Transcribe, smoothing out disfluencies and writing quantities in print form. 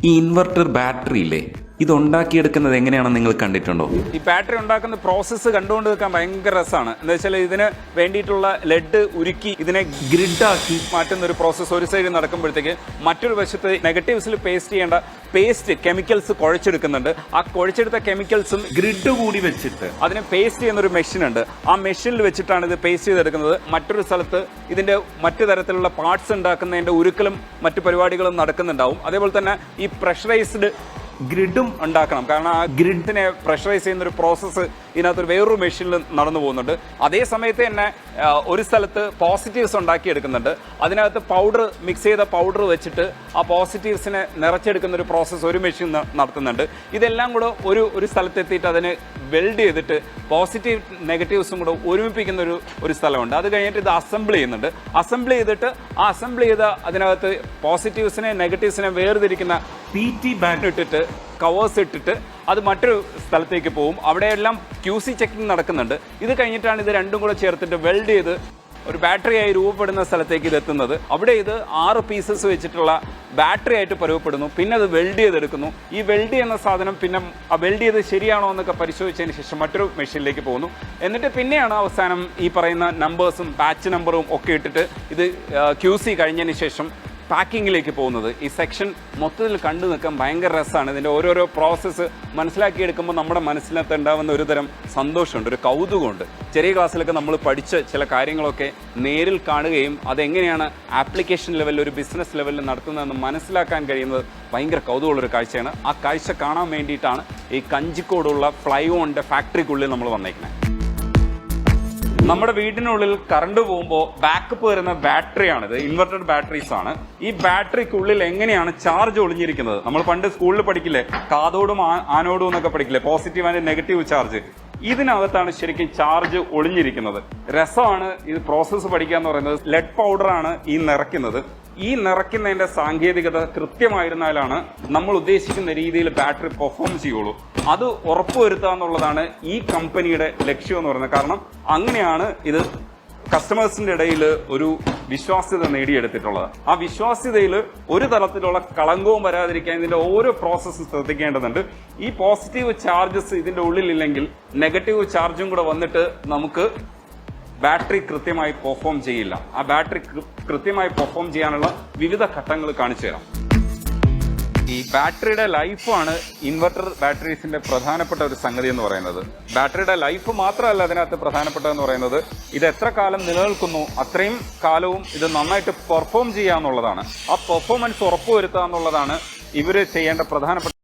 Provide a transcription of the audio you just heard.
ഈ inverter battery ഇല്ലേ, ഇത് ഉണ്ടാക്കിയെടുക്കുന്നത് എങ്ങനെയാണെന്ന് നിങ്ങൾ കണ്ടിട്ടുണ്ടോ? ഈ ബാറ്ററി ഉണ്ടാക്കുന്ന പ്രോസസ്സ് കണ്ടുകൊണ്ട് നിൽക്കാൻ ഭയങ്കര രസമാണ്. എന്താ വെച്ചാൽ ഇതിന് വേണ്ടിയിട്ടുള്ള ലെഡ് ഉരുക്കി ഇതിനെ ഗ്രിഡാക്കി മാറ്റുന്ന ഒരു പ്രോസസ്സ് ഒരു സൈഡിൽ നടക്കുമ്പോഴത്തേക്ക് മറ്റൊരു വശത്ത് നെഗറ്റീവ്സിൽ പേസ്റ്റ് ചെയ്യേണ്ട പേസ്റ്റ് കെമിക്കൽസ് കുഴച്ചെടുക്കുന്നുണ്ട്. ആ കുഴച്ചെടുത്ത കെമിക്കൽസും ഗ്രിഡ് കൂടി വെച്ചിട്ട് അതിനെ പേസ്റ്റ് ചെയ്യുന്ന ഒരു മെഷീൻ ഉണ്ട്. ആ മെഷീനിൽ വെച്ചിട്ടാണ് ഇത് പേസ്റ്റ് ചെയ്തെടുക്കുന്നത്. മറ്റൊരു സ്ഥലത്ത് ഇതിന്റെ മറ്റു തരത്തിലുള്ള പാർട്സ് ഉണ്ടാക്കുന്നതിന്റെ ഉരുക്കലും മറ്റു പരിപാടികളും നടക്കുന്നുണ്ടാവും. അതേപോലെ തന്നെ ഈ പ്രഷറൈസ്ഡ് ഗ്രിഡും ഉണ്ടാക്കണം. കാരണം ആ ഗ്രിഡിനെ പ്രഷറൈസ് ചെയ്യുന്ന ഒരു പ്രോസസ്സ് ഇതിനകത്തൊരു വേറൊരു മെഷീനിൽ നടന്നു പോകുന്നുണ്ട്. അതേ സമയത്ത് തന്നെ ഒരു സ്ഥലത്ത് പോസിറ്റീവ്സ് ഉണ്ടാക്കിയെടുക്കുന്നുണ്ട്. അതിനകത്ത് പൗഡർ മിക്സ് ചെയ്ത പൗഡർ വെച്ചിട്ട് ആ പോസിറ്റീവ്സിനെ നിറച്ചെടുക്കുന്ന ഒരു പ്രോസസ്സ് ഒരു മെഷീൻ നടത്തുന്നുണ്ട്. ഇതെല്ലാം കൂടെ ഒരു സ്ഥലത്തെത്തിയിട്ട് അതിന് വെൽഡ് ചെയ്തിട്ട് പോസിറ്റീവ് നെഗറ്റീവ്സും കൂടെ ഒരുമിപ്പിക്കുന്ന ഒരു സ്ഥലമുണ്ട്. അത് കഴിഞ്ഞിട്ട് ഇത് അസംബിൾ ചെയ്യുന്നുണ്ട്. അസംബിൾ ചെയ്തിട്ട് ആ അസംബിൾ ചെയ്ത അതിനകത്ത് പോസിറ്റീവ്സിനെ നെഗറ്റീവ്സിനെ വേർതിരിക്കുന്ന PT ബാഗ് ഇട്ടിട്ട് കവേഴ്സ് ഇട്ടിട്ട് അത് മറ്റൊരു സ്ഥലത്തേക്ക് പോകും. അവിടെയെല്ലാം QC ചെക്കിംഗ് നടക്കുന്നുണ്ട്. ഇത് കഴിഞ്ഞിട്ടാണ് ഇത് രണ്ടും കൂടെ ചേർത്തിട്ട് വെൽഡ് ചെയ്ത് ഒരു ബാറ്ററിയായി രൂപപ്പെടുന്ന സ്ഥലത്തേക്ക് ഇത് എത്തുന്നത്. അവിടെ ഇത് 6 പീസസ് വെച്ചിട്ടുള്ള ബാറ്ററി ആയിട്ട് പരുവപ്പെടുന്നു. പിന്നെ അത് വെൽഡ് ചെയ്തെടുക്കുന്നു. ഈ വെൽഡ് ചെയ്യുന്ന സാധനം പിന്നെ ആ വെൽഡ് ചെയ്ത് ശരിയാണോ എന്നൊക്കെ പരിശോധിച്ചതിന് ശേഷം മറ്റൊരു മെഷീനിലേക്ക് പോകുന്നു. എന്നിട്ട് പിന്നെയാണ് അവസാനം ഈ പറയുന്ന നമ്പേഴ്സും ബാച്ച് നമ്പറും ഒക്കെ ഇട്ടിട്ട് ഇത് QC കഴിഞ്ഞതിന് ശേഷം പാക്കിങ്ങിലേക്ക് പോകുന്നത്. ഈ സെക്ഷൻ മൊത്തത്തിൽ കണ്ടു നിൽക്കാൻ ഭയങ്കര രസമാണ്. ഇതിൻ്റെ ഓരോരോ പ്രോസസ്സ് മനസ്സിലാക്കിയെടുക്കുമ്പോൾ നമ്മുടെ മനസ്സിനകത്ത് ഉണ്ടാകുന്ന ഒരു തരം സന്തോഷമുണ്ട്, ഒരു കൗതുകമുണ്ട്. ചെറിയ ക്ലാസ്സിലൊക്കെ നമ്മൾ പഠിച്ച ചില കാര്യങ്ങളൊക്കെ നേരിൽ കാണുകയും അതെങ്ങനെയാണ് ആപ്ലിക്കേഷൻ ലെവലിൽ ഒരു ബിസിനസ് ലെവലിൽ നടത്തുന്നതെന്ന് മനസ്സിലാക്കാൻ കഴിയുന്നത് ഭയങ്കര കൗതുകമുള്ളൊരു കാഴ്ചയാണ്. ആ കാഴ്ച കാണാൻ വേണ്ടിയിട്ടാണ് ഈ കഞ്ചിക്കോടുള്ള ഫ്ലൈഓണിൻ്റെ ഫാക്ടറിക്കുള്ളിൽ നമ്മൾ വന്നേക്കുന്നത്. നമ്മുടെ വീടിനുള്ളിൽ കറണ്ട് പോകുമ്പോൾ ബാക്കപ്പ് വരുന്ന ബാറ്ററിയാണിത്. ഇൻവെർട്ടഡ് ബാറ്ററീസ് ആണ്. ഈ ബാറ്ററിക്കുള്ളിൽ എങ്ങനെയാണ് ചാർജ് ഒളിഞ്ഞിരിക്കുന്നത്? നമ്മൾ പണ്ട് സ്കൂളിൽ പഠിക്കില്ലേ, കാതോടും ആനോടും എന്നൊക്കെ പഠിക്കില്ലേ, പോസിറ്റീവ് ആൻഡ് നെഗറ്റീവ് ചാർജ്. ഇതിനകത്താണ് ശരിക്കും ചാർജ് ഒളിഞ്ഞിരിക്കുന്നത്. രസമാണ് ഇത് പ്രോസസ്സ് പഠിക്കുക എന്ന് പറയുന്നത്. ലെഡ് പൗഡറാണ് ഈ നിറയ്ക്കുന്നത്. ഈ നിറയ്ക്കുന്നതിന്റെ സാങ്കേതികത കൃത്യമായിരുന്നാലാണ് നമ്മൾ ഉദ്ദേശിക്കുന്ന രീതിയിൽ ബാറ്ററി പെർഫോം ചെയ്യുള്ളൂ. അത് ഉറപ്പുവരുത്തുക എന്നുള്ളതാണ് ഈ കമ്പനിയുടെ ലക്ഷ്യം എന്ന് പറയുന്നത്. കാരണം അങ്ങനെയാണ് ഇത് കസ്റ്റമേഴ്സിന്റെ ഇടയിൽ ഒരു വിശ്വാസ്യത നേടിയെടുത്തിട്ടുള്ളത്. ആ വിശ്വാസ്യതയിൽ ഒരു തരത്തിലുള്ള കളങ്കവും വരാതിരിക്കാൻ ഇതിന്റെ ഓരോ പ്രോസസ്സും ശ്രദ്ധിക്കേണ്ടതുണ്ട്. ഈ പോസിറ്റീവ് ചാർജസ് ഇതിന്റെ ഉള്ളിലില്ലെങ്കിൽ നെഗറ്റീവ് ചാർജും കൂടെ വന്നിട്ട് നമുക്ക് ബാറ്ററി കൃത്യമായി പെർഫോം ചെയ്യില്ല. ആ ബാറ്ററി കൃത്യമായി പെർഫോം ചെയ്യാനുള്ള വിവിധ ഘട്ടങ്ങൾ കാണിച്ചു തരാം. ഈ ബാറ്ററിയുടെ ലൈഫാണ് ഇൻവെർട്ടർ ബാറ്ററീസിന്റെ പ്രധാനപ്പെട്ട ഒരു സംഗതി എന്ന് പറയുന്നത്. ബാറ്ററിയുടെ ലൈഫ് മാത്രമല്ല അതിനകത്ത് പ്രധാനപ്പെട്ടതെന്ന് പറയുന്നത്, ഇത് എത്ര കാലം നിലനിൽക്കുന്നു അത്രയും കാലവും ഇത് നന്നായിട്ട് പെർഫോം ചെയ്യുക എന്നുള്ളതാണ്. ആ പെർഫോമൻസ് ഉറപ്പുവരുത്തുക എന്നുള്ളതാണ് ഇവർ ചെയ്യേണ്ട പ്രധാനപ്പെട്ട